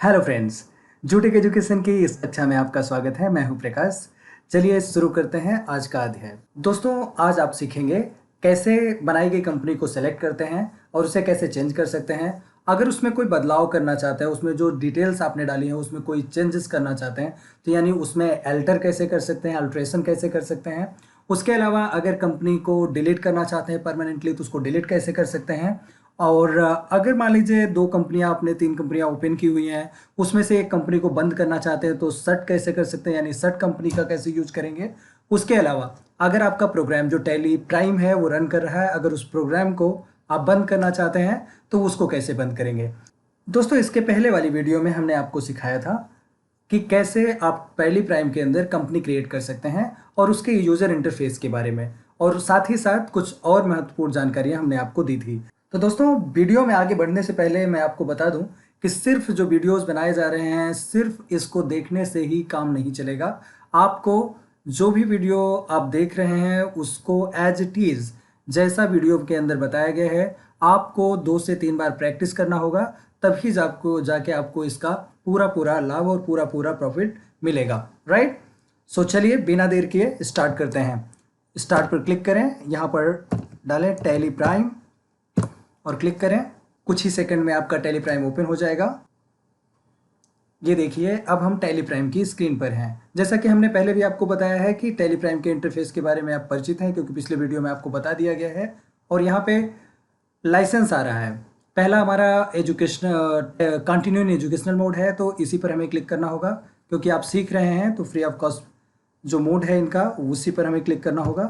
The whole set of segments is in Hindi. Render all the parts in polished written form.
हेलो फ्रेंड्स, जूटेक एजुकेशन की इस कक्षा में आपका स्वागत है। मैं हूं प्रकाश। चलिए शुरू करते हैं आज का अध्याय। दोस्तों, आज आप सीखेंगे कैसे बनाई गई कंपनी को सेलेक्ट करते हैं और उसे कैसे चेंज कर सकते हैं। अगर उसमें कोई बदलाव करना चाहते हैं, उसमें जो डिटेल्स आपने डाली हैं उसमें कोई चेंजेस करना चाहते हैं, तो यानी उसमें अल्टर कैसे कर सकते हैं, अल्ट्रेशन कैसे कर सकते हैं। उसके अलावा अगर कंपनी को डिलीट करना चाहते हैं परमानेंटली, तो उसको डिलीट कैसे कर सकते हैं। और अगर मान लीजिए दो कंपनियां, आपने तीन कंपनियां ओपन की हुई हैं, उसमें से एक कंपनी को बंद करना चाहते हैं, तो सट कैसे कर सकते हैं, यानी सट कंपनी का कैसे यूज करेंगे। उसके अलावा अगर आपका प्रोग्राम जो टैली प्राइम है वो रन कर रहा है, अगर उस प्रोग्राम को आप बंद करना चाहते हैं तो उसको कैसे बंद करेंगे। दोस्तों, इसके पहले वाली वीडियो में हमने आपको सिखाया था कि कैसे आप टैली प्राइम के अंदर कंपनी क्रिएट कर सकते हैं और उसके यूजर इंटरफेस के बारे में, और साथ ही साथ कुछ और महत्वपूर्ण जानकारियां हमने आपको दी थी। तो दोस्तों, वीडियो में आगे बढ़ने से पहले मैं आपको बता दूं कि सिर्फ जो वीडियोस बनाए जा रहे हैं, सिर्फ इसको देखने से ही काम नहीं चलेगा। आपको जो भी वीडियो आप देख रहे हैं उसको एज इट इज़, जैसा वीडियो के अंदर बताया गया है, आपको 2 से 3 बार प्रैक्टिस करना होगा। तभी जाके आपको इसका पूरा पूरा लाभ और पूरा पूरा प्रॉफिट मिलेगा। राइट। सो चलिए बिना देर किए स्टार्ट करते हैं। स्टार्ट पर क्लिक करें, यहाँ पर डालें टैली प्राइम और क्लिक करें। कुछ ही सेकंड में आपका टैली प्राइम ओपन हो जाएगा। ये देखिए, अब हम टैली प्राइम की स्क्रीन पर हैं। जैसा कि हमने पहले भी आपको बताया है कि टैली प्राइम के इंटरफेस के बारे में आप परिचित हैं, क्योंकि पिछले वीडियो में आपको बता दिया गया है। और यहाँ पे लाइसेंस आ रहा है। पहला हमारा education continue in educational mode है, तो इसी पर हमें क्लिक करना होगा, क्योंकि आप सीख रहे हैं तो फ्री ऑफ कॉस्ट जो मोड है इनका, उसी पर हमें क्लिक करना होगा।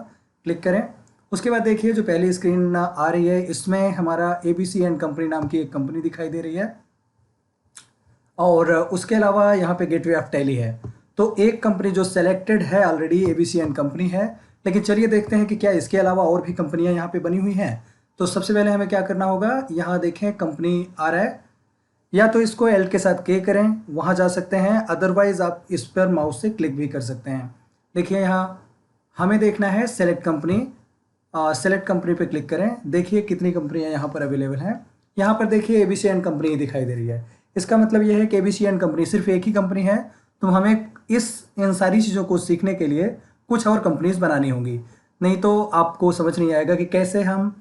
क्लिक करें। उसके बाद देखिए जो पहली स्क्रीन आ रही है, इसमें हमारा ABC एंड कंपनी नाम की एक कंपनी दिखाई दे रही है, और उसके अलावा यहाँ पे गेटवे ऑफ टैली है। तो एक कंपनी जो सेलेक्टेड है ऑलरेडी ABC एंड कंपनी है, लेकिन चलिए देखते हैं कि क्या इसके अलावा और भी कंपनियां यहाँ पे बनी हुई हैं। तो सबसे पहले हमें क्या करना होगा, यहाँ देखें कंपनी आ रहा है, या तो इसको एल के साथ के करें, वहाँ जा सकते हैं। अदरवाइज आप इस पर माउस से क्लिक भी कर सकते हैं। देखिए यहाँ हमें देखना है सेलेक्ट कंपनी। सेलेक्ट कंपनी पे क्लिक करें। देखिए कितनी कंपनियां यहाँ पर अवेलेबल हैं। यहाँ पर देखिए ABC एंड कंपनी दिखाई दे रही है। इसका मतलब यह है कि ABC एंड कंपनी सिर्फ एक ही कंपनी है, तो हमें इन सारी चीज़ों को सीखने के लिए कुछ और कंपनीज बनानी होंगी। नहीं तो आपको समझ नहीं आएगा कि कैसे हम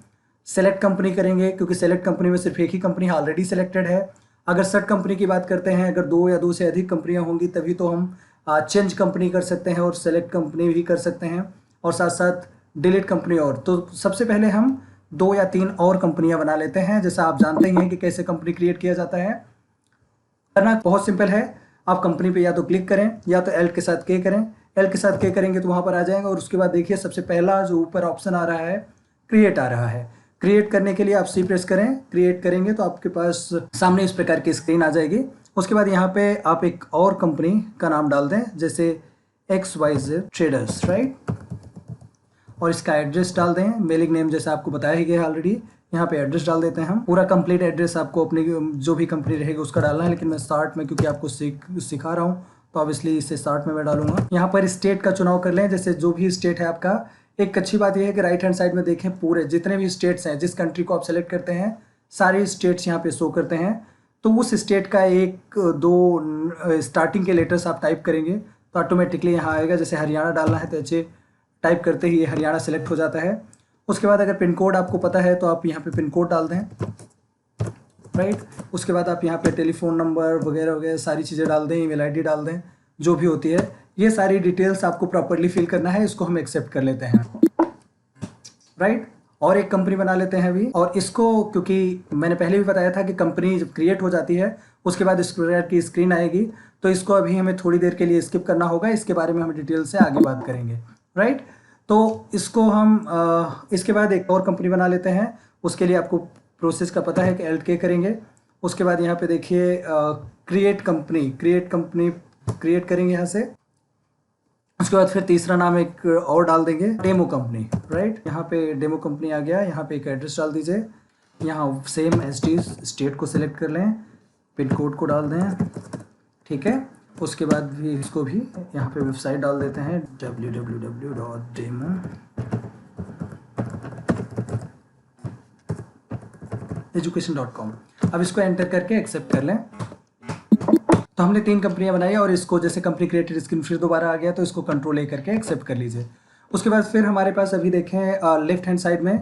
सेलेक्ट कंपनी करेंगे, क्योंकि सेलेक्ट कंपनी में सिर्फ एक ही कंपनी ऑलरेडी सेलेक्टेड है। अगर सर्ट कंपनी की बात करते हैं, अगर 2 या 2 से अधिक कंपनियां होंगी तभी तो हम चेंज कंपनी कर सकते हैं और सेलेक्ट कंपनी भी कर सकते हैं, और साथ साथ डिलीट कंपनी। और तो सबसे पहले हम 2 या 3 और कंपनियां बना लेते हैं। जैसा आप जानते ही हैं कि कैसे कंपनी क्रिएट किया जाता है। करना बहुत सिंपल है। आप कंपनी पे या तो क्लिक करें या तो एल के साथ के करें। एल के साथ के करेंगे तो वहाँ पर आ जाएगा, और उसके बाद देखिए सबसे पहला जो ऊपर ऑप्शन आ रहा है, क्रिएट आ रहा है। क्रिएट करने के लिए आप सी प्रेस करें। क्रिएट करेंगे तो आपके पास सामने इस प्रकार की स्क्रीन आ जाएगी। उसके बाद यहाँ पे आप एक और कंपनी का नाम डाल दें, जैसे XYZ ट्रेडर्स, राइट, और इसका एड्रेस डाल दें। मेलिंग नेम जैसा आपको बताया ही गया ऑलरेडी, यहाँ पे एड्रेस डाल देते हैं हम। पूरा कंप्लीट एड्रेस आपको अपनी जो भी कंपनी रहेगी उसका डालना है, लेकिन मैं स्टार्ट में क्योंकि आपको सिखा रहा हूँ तो ऑब्वियसली इसे स्टार्ट में मैं डालूंगा। यहाँ पर स्टेट का चुनाव कर लें, जैसे जो भी स्टेट है आपका। एक अच्छी बात यह है कि राइट हैंड साइड में देखें, पूरे जितने भी स्टेट्स हैं, जिस कंट्री को आप सेलेक्ट करते हैं, सारे स्टेट्स यहाँ पे शो करते हैं। तो उस स्टेट का 1 2 स्टार्टिंग के लेटर्स आप टाइप करेंगे तो ऑटोमेटिकली यहाँ आएगा। जैसे हरियाणा डालना है तो अच्छे टाइप करते ही हरियाणा सेलेक्ट हो जाता है। उसके बाद अगर पिन कोड आपको पता है तो आप यहाँ पे पिन कोड डाल दें, राइट। उसके बाद आप यहाँ पे टेलीफोन नंबर वगैरह वगैरह सारी चीज़ें डाल दें, ईमेल आईडी डाल दें, जो भी होती है। ये सारी डिटेल्स आपको प्रॉपरली फिल करना है। इसको हम एक्सेप्ट कर लेते हैं, राइट। और एक कंपनी बना लेते हैं अभी, और इसको क्योंकि मैंने पहले भी बताया था कि कंपनी जब क्रिएट हो जाती है उसके बाद इस प्रकार की स्क्रीन आएगी, तो इसको अभी हमें थोड़ी देर के लिए स्किप करना होगा। इसके बारे में हम डिटेल से आगे बात करेंगे, राइट। तो इसको हम इसके बाद एक और कंपनी बना लेते हैं। उसके लिए आपको प्रोसेस का पता है कि एल्ट के करेंगे। उसके बाद यहाँ पे देखिए क्रिएट कंपनी क्रिएट करेंगे यहाँ से। उसके बाद फिर तीसरा नाम एक और डाल देंगे, डेमो कंपनी, राइट। यहाँ पे डेमो कंपनी आ गया। यहाँ पे एक एड्रेस डाल दीजिए। यहाँ सेम एज टी स्टेट को सिलेक्ट कर लें, पिन कोड को डाल दें, ठीक है। उसके बाद भी इसको भी यहाँ पे वेबसाइट डाल देते हैं, www.demoeducation.com। अब इसको एंटर करके एक्सेप्ट कर लें। तो हमने 3 कंपनियां बनाई और इसको जैसे कंपनी क्रिएटेड स्क्रीन फिर दोबारा आ गया तो इसको कंट्रोल ए करके एक्सेप्ट कर लीजिए। उसके बाद फिर हमारे पास अभी देखें लेफ्ट हैंड साइड में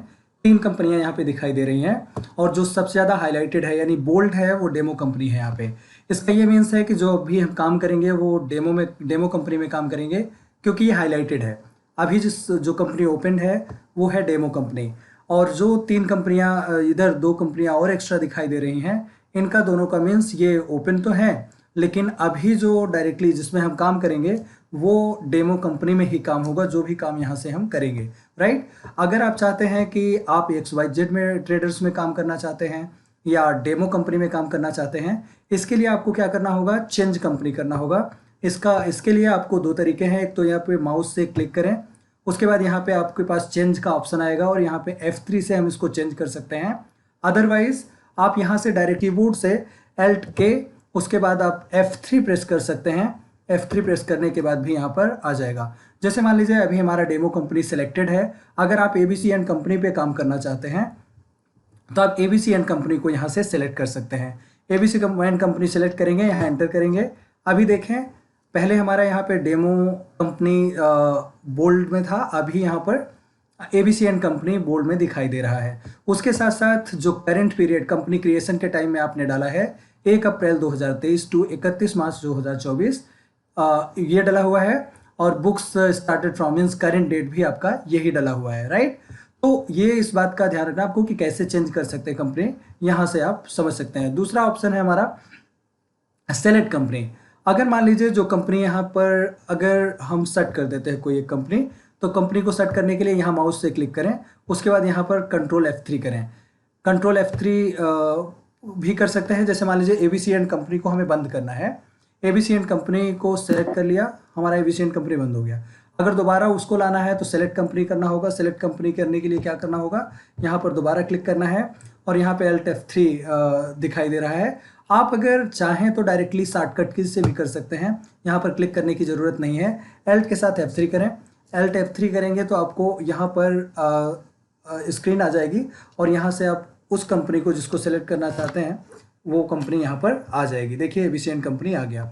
3 कंपनियां यहाँ पे दिखाई दे रही हैं और जो सबसे ज़्यादा हाईलाइटेड है यानी बोल्ड है वो डेमो कंपनी है यहाँ पे। इसका ये मीन्स है कि जो भी हम काम करेंगे वो डेमो कंपनी में काम करेंगे क्योंकि ये हाईलाइटेड है। अभी जो कंपनी ओपन है वो है डेमो कंपनी, और जो 3 कंपनियां इधर 2 कंपनियां और एक्स्ट्रा दिखाई दे रही हैं इनका दोनों का मीन्स ये ओपन तो है, लेकिन अभी जो डायरेक्टली जिसमें हम काम करेंगे वो डेमो कंपनी में ही काम होगा, जो भी काम यहाँ से हम करेंगे, राइट। अगर आप चाहते हैं कि आप XYZ में ट्रेडर्स में काम करना चाहते हैं या डेमो कंपनी में काम करना चाहते हैं, इसके लिए आपको क्या करना होगा, चेंज कंपनी करना होगा। इसके लिए आपको 2 तरीके हैं। एक तो यहाँ पे माउस से क्लिक करें, उसके बाद यहाँ पे आपके पास चेंज का ऑप्शन आएगा और यहाँ पे F3 से हम इसको चेंज कर सकते हैं। अदरवाइज आप यहाँ से डायरेक्ट कीबोर्ड से Alt K उसके बाद आप F3 प्रेस कर सकते हैं। F3 प्रेस करने के बाद भी यहाँ पर आ जाएगा। जैसे मान लीजिए अभी हमारा डेमो कंपनी सिलेक्टेड है। अगर आप ABC एंड कंपनी पे काम करना चाहते हैं तो आप ABC एंड कंपनी को यहाँ से सिलेक्ट कर सकते हैं। ABC एंड कंपनी सिलेक्ट करेंगे, यहाँ एंटर करेंगे। अभी देखें पहले हमारा यहाँ पे डेमो कंपनी बोल्ड में था, अभी यहाँ पर ABC एंड कंपनी बोल्ड में दिखाई दे रहा है। उसके साथ साथ जो करंट पीरियड कंपनी क्रिएशन के टाइम में आपने डाला है 1 अप्रैल 2023 टू 31 मार्च 2024 ये डला हुआ है, और books started from means current date भी आपका यही डला हुआ है, राइट। तो ये इस बात का ध्यान रखना आपको कि कैसे चेंज कर सकते हैं कंपनी, यहाँ से आप समझ सकते हैं। दूसरा ऑप्शन है हमारा सेलेक्ट कंपनी। अगर मान लीजिए जो कंपनी यहाँ पर अगर हम सेट कर देते हैं कोई एक कंपनी, तो कंपनी को सेट करने के लिए यहाँ माउस से क्लिक करें, उसके बाद यहाँ पर कंट्रोल F3 करें। कंट्रोल F3 भी कर सकते हैं। जैसे मान लीजिए ABC एंड कंपनी को हमें बंद करना है, ABC एंड कंपनी को सेलेक्ट कर लिया, हमारा ABC एंड कंपनी बंद हो गया। अगर दोबारा उसको लाना है तो सेलेक्ट कंपनी करना होगा। सेलेक्ट कंपनी करने के लिए क्या करना होगा, यहाँ पर दोबारा क्लिक करना है और यहाँ पे Alt F3 दिखाई दे रहा है। आप अगर चाहें तो डायरेक्टली शॉर्टकट की से भी कर सकते हैं, यहाँ पर क्लिक करने की ज़रूरत नहीं है। Alt के साथ F3 करें। Alt F3 करेंगे तो आपको यहाँ पर स्क्रीन आ जाएगी और यहाँ से आप उस कंपनी को जिसको सेलेक्ट करना चाहते हैं वो कंपनी यहाँ पर आ जाएगी। देखिए ABC एंड कंपनी आ गया।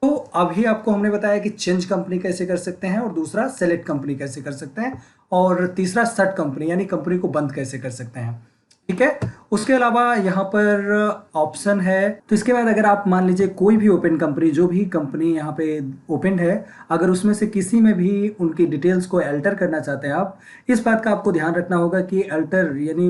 तो अभी आपको हमने बताया कि चेंज कंपनी कैसे कर सकते हैं, और दूसरा सेलेक्ट कंपनी कैसे कर सकते हैं, और तीसरा शट कंपनी यानी कंपनी को बंद कैसे कर सकते हैं, ठीक है। उसके अलावा यहाँ पर ऑप्शन है। तो इसके बाद अगर आप मान लीजिए कोई भी ओपन कंपनी, जो भी कंपनी यहाँ पे ओपन है, अगर उसमें से किसी में भी उनकी डिटेल्स को अल्टर करना चाहते हैं आप, इस बात का आपको ध्यान रखना होगा कि अल्टर यानी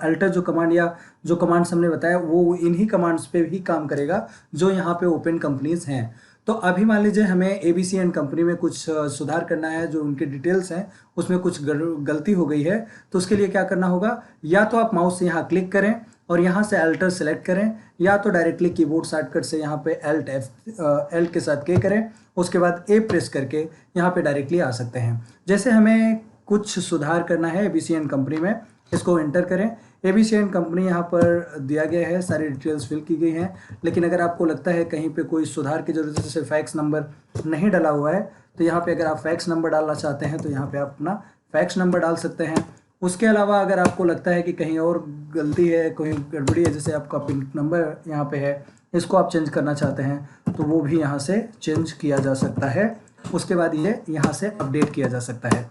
अल्टर जो कमांड या जो कमांड्स हमने बताया वो इन्हीं कमांड्स पे भी काम करेगा जो यहाँ पे ओपन कंपनीज हैं। तो अभी मान लीजिए हमें ABC एंड कंपनी में कुछ सुधार करना है, जो उनके डिटेल्स हैं उसमें कुछ गलती हो गई है, तो उसके लिए क्या करना होगा, या तो आप माउस से यहाँ क्लिक करें और यहाँ से अल्टर सेलेक्ट करें, या तो डायरेक्टली कीबोर्ड शॉर्टकट से यहाँ पे Alt के साथ K करें, उसके बाद A प्रेस करके यहाँ पे डायरेक्टली आ सकते हैं। जैसे हमें कुछ सुधार करना है ABC एंड कंपनी में, इसको एंटर करें। ABC एंड कंपनी यहाँ पर दिया गया है, सारी डिटेल्स फिल की गई हैं, लेकिन अगर आपको लगता है कहीं पे कोई सुधार की जरूरत है, जैसे फैक्स नंबर नहीं डाला हुआ है, तो यहाँ पे अगर आप फैक्स नंबर डालना चाहते हैं तो यहाँ पे आप अपना फैक्स नंबर डाल सकते हैं। उसके अलावा अगर आपको लगता है कि कहीं और गलती है, कोई गड़बड़ी है, जैसे आपका पिन नंबर यहाँ पे है, इसको आप चेंज करना चाहते हैं तो वो भी यहाँ से चेंज किया जा सकता है। उसके बाद ये यहाँ से अपडेट किया जा सकता है।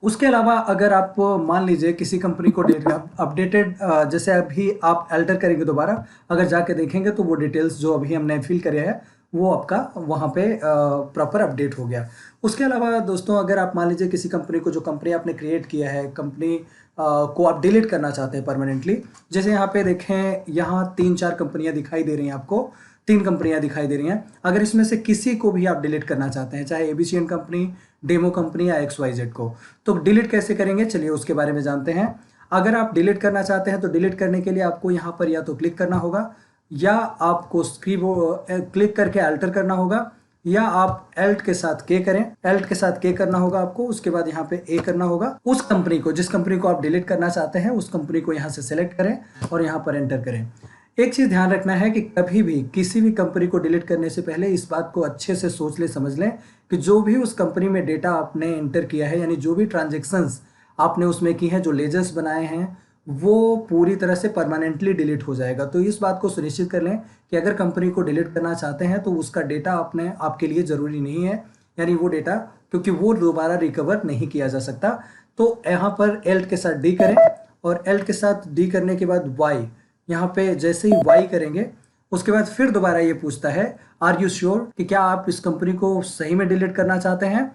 उसके अलावा अगर आप मान लीजिए किसी कंपनी को अपडेटेड, जैसे अभी आप अल्टर करेंगे दोबारा, अगर जाके देखेंगे तो वो डिटेल्स जो अभी हमने फिल करे हैं वो आपका वहाँ पे प्रॉपर अपडेट हो गया। उसके अलावा दोस्तों अगर आप मान लीजिए किसी कंपनी को, जो कंपनी आपने क्रिएट किया है, कंपनी को आप डिलीट करना चाहते हैं परमानेंटली, जैसे यहाँ पे देखें, यहाँ 3-4 कंपनियाँ दिखाई दे रही हैं आपको, 3 कंपनियां दिखाई दे रही हैं। अगर इसमें से किसी को भी आप डिलीट करना चाहते हैं, चाहे ABC and company, demo company या XYZ को, तो डिलीट कैसे करेंगे, चलिए उसके बारे में जानते हैं। अगर आप डिलीट करना चाहते हैं तो डिलीट करने के लिए आपको यहाँ पर या तो क्लिक करना होगा, या आपको क्लिक करके अल्टर करना होगा, या आप Alt के साथ K करें। Alt के साथ K करना होगा आपको, उसके बाद यहाँ पे A करना होगा। उस कंपनी को, जिस कंपनी को आप डिलीट करना चाहते हैं, उस कंपनी को यहाँ से सेलेक्ट करें और यहाँ पर एंटर करें। एक चीज़ ध्यान रखना है कि कभी भी किसी भी कंपनी को डिलीट करने से पहले इस बात को अच्छे से सोच ले, समझ लें कि जो भी उस कंपनी में डेटा आपने एंटर किया है, यानी जो भी ट्रांजेक्शन्स आपने उसमें की हैं, जो लेजर्स बनाए हैं, वो पूरी तरह से परमानेंटली डिलीट हो जाएगा। तो इस बात को सुनिश्चित कर लें कि अगर कंपनी को डिलीट करना चाहते हैं तो उसका डेटा आपने आपके लिए ज़रूरी नहीं है, यानी वो डेटा, क्योंकि वो दोबारा रिकवर नहीं किया जा सकता। तो यहाँ पर एल्ट के साथ डी करें और एल्ट के साथ डी करने के बाद वाई, यहाँ पे जैसे ही वाई करेंगे उसके बाद फिर दोबारा ये पूछता है आर यू श्योर, कि क्या आप इस कंपनी को सही में डिलीट करना चाहते हैं,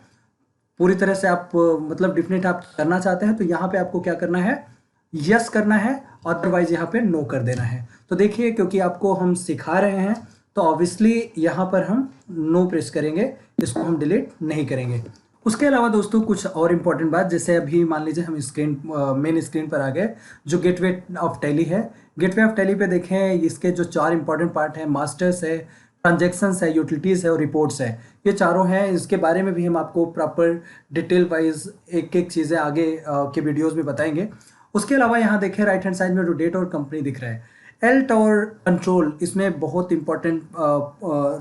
पूरी तरह से आप मतलब डिफिनेट आप करना चाहते हैं। तो यहाँ पे आपको क्या करना है, यस करना है, अदरवाइज यहाँ पे नो कर देना है। तो देखिए क्योंकि आपको हम सिखा रहे हैं तो ऑब्वियसली यहाँ पर हम नो प्रेस करेंगे, इसको हम डिलीट नहीं करेंगे। उसके अलावा दोस्तों कुछ और इम्पॉर्टेंट बात, जैसे अभी मान लीजिए हम मेन स्क्रीन पर आ गए, जो गेटवे ऑफ टैली है। गेटवे ऑफ टैली पे देखें इसके जो 4 इंपॉर्टेंट पार्ट हैं, मास्टर्स है, ट्रांजैक्शंस है, यूटिलिटीज़ है और रिपोर्ट्स है, ये चारों हैं। इसके बारे में भी हम आपको प्रॉपर डिटेल वाइज एक एक चीज़ें आगे के वीडियोज़ में बताएंगे। उसके अलावा यहाँ देखें राइट हैंड साइड में जो डेट और कंपनी दिख रहा है, एल्ट और कंट्रोल, इसमें बहुत इंपॉर्टेंट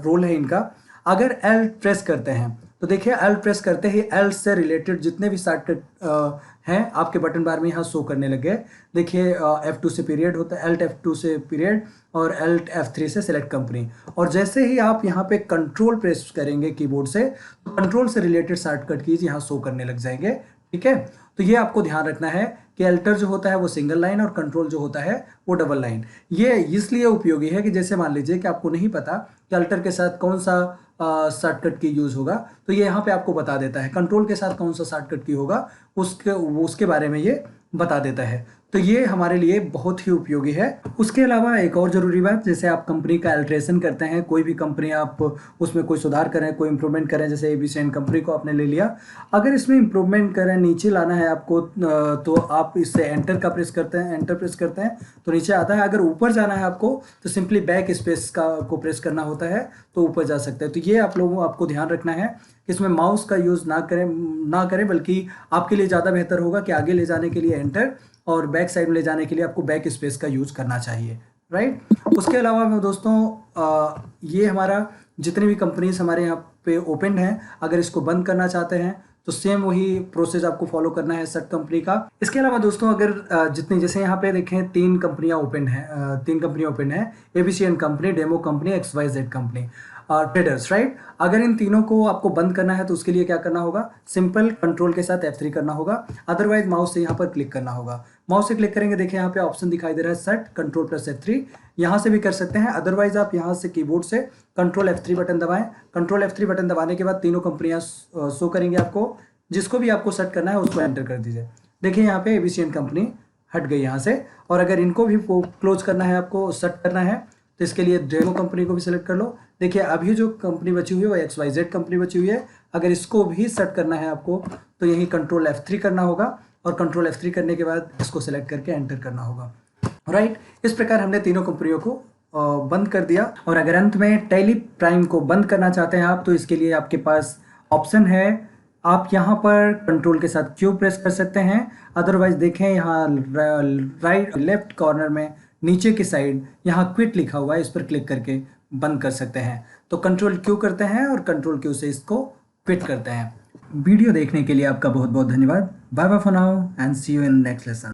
रोल है इनका। अगर एल्ट प्रेस करते हैं तो देखिए एल्ट प्रेस करते ही एल्ट से रिलेटेड जितने भी शॉर्टकट हैं आपके बटन बार में यहाँ शो करने लग गए। देखिए F2 से पीरियड होता है, एल्ट F2 से पीरियड और एल्ट F3 से सिलेक्ट कंपनी। और जैसे ही आप यहाँ पे कंट्रोल प्रेस करेंगे कीबोर्ड से तो कंट्रोल से रिलेटेड शॉर्टकट कीज यहाँ शो करने लग जाएंगे। ठीक है, तो ये आपको ध्यान रखना है कि एल्टर जो होता है वो सिंगल लाइन और कंट्रोल जो होता है वो डबल लाइन। ये इसलिए उपयोगी है कि जैसे मान लीजिए कि आपको नहीं पता कि अल्टर के साथ कौन सा शॉर्टकट की यूज़ होगा, तो ये यहाँ पे आपको बता देता है। कंट्रोल के साथ कौन सा शॉर्टकट की होगा उसके बारे में ये बता देता है। तो ये हमारे लिए बहुत ही उपयोगी है। उसके अलावा एक और ज़रूरी बात, जैसे आप कंपनी का अल्ट्रेशन करते हैं, कोई भी कंपनी आप उसमें कोई सुधार करें, कोई इंप्रूवमेंट करें, जैसे एबीसी कंपनी को आपने ले लिया, अगर इसमें इंप्रूवमेंट करें, नीचे लाना है आपको, तो आप इससे एंटर का प्रेस करते हैं, एंटर प्रेस करते हैं तो नीचे आता है। अगर ऊपर जाना है आपको तो सिंपली बैक स्पेस को प्रेस करना होता है तो ऊपर जा सकते हैं। तो ये आप लोगों को आपको ध्यान रखना है कि इसमें माउस का यूज़ ना करें, बल्कि आपके लिए ज़्यादा बेहतर होगा कि आगे ले जाने के लिए एंटर और बैक साइड में ले जाने के लिए आपको बैक स्पेस का यूज़ करना चाहिए, राइट। उसके अलावा में दोस्तों ये हमारा जितनी भी कंपनीज हमारे यहाँ पे ओपन हैं, अगर इसको बंद करना चाहते हैं तो सेम वही प्रोसेस आपको फॉलो करना है शट कंपनी का। इसके अलावा दोस्तों अगर जितनी, जैसे यहाँ पे देखें 3 कंपनियाँ ओपन हैं, ABC company, demo company, XYZ company, traders, right. अगर इन तीनों को आपको बंद करना है तो उसके लिए क्या करना होगा, सिंपल कंट्रोल के साथ F3 करना होगा, अदरवाइज माउस से यहाँ पर क्लिक करना होगा। माउस से क्लिक करेंगे, देखिए यहाँ पे ऑप्शन दिखाई दे रहा है सेट, कंट्रोल प्लस F3, यहाँ से भी कर सकते हैं, अदरवाइज आप यहाँ से कीबोर्ड से कंट्रोल F3 बटन दबाएं। कंट्रोल F3 बटन दबाने के बाद तीनों कंपनियाँ शो करेंगे आपको, जिसको भी आपको सेट करना है उसको एंटर कर दीजिए। देखिए यहाँ पे एबीसी कंपनी हट गई यहाँ से, और अगर इनको भी क्लोज करना है, आपको सेट करना है, तो इसके लिए डेमो कंपनी को भी सिलेक्ट कर लो। देखिए अभी जो कंपनी बची हुई है वो XYZ कंपनी बची हुई है। अगर इसको भी सेट करना है आपको तो यही कंट्रोल F3 करना होगा, और कंट्रोल F3 करने के बाद इसको सिलेक्ट करके एंटर करना होगा, राइट। इस प्रकार हमने तीनों कंपनियों को बंद कर दिया। और अगर अंत में टैली प्राइम को बंद करना चाहते हैं आप, तो इसके लिए आपके पास ऑप्शन है, आप यहाँ पर कंट्रोल के साथ Q प्रेस कर सकते हैं, अदरवाइज देखें यहाँ राइट लेफ्ट कॉर्नर में नीचे की साइड यहाँ क्विट लिखा हुआ है, इस पर क्लिक करके बंद कर सकते हैं। तो कंट्रोल Q करते हैं और कंट्रोल Q से इसको क्विट करते हैं। वीडियो देखने के लिए आपका बहुत बहुत धन्यवाद। Bye bye for now and see you in next lesson.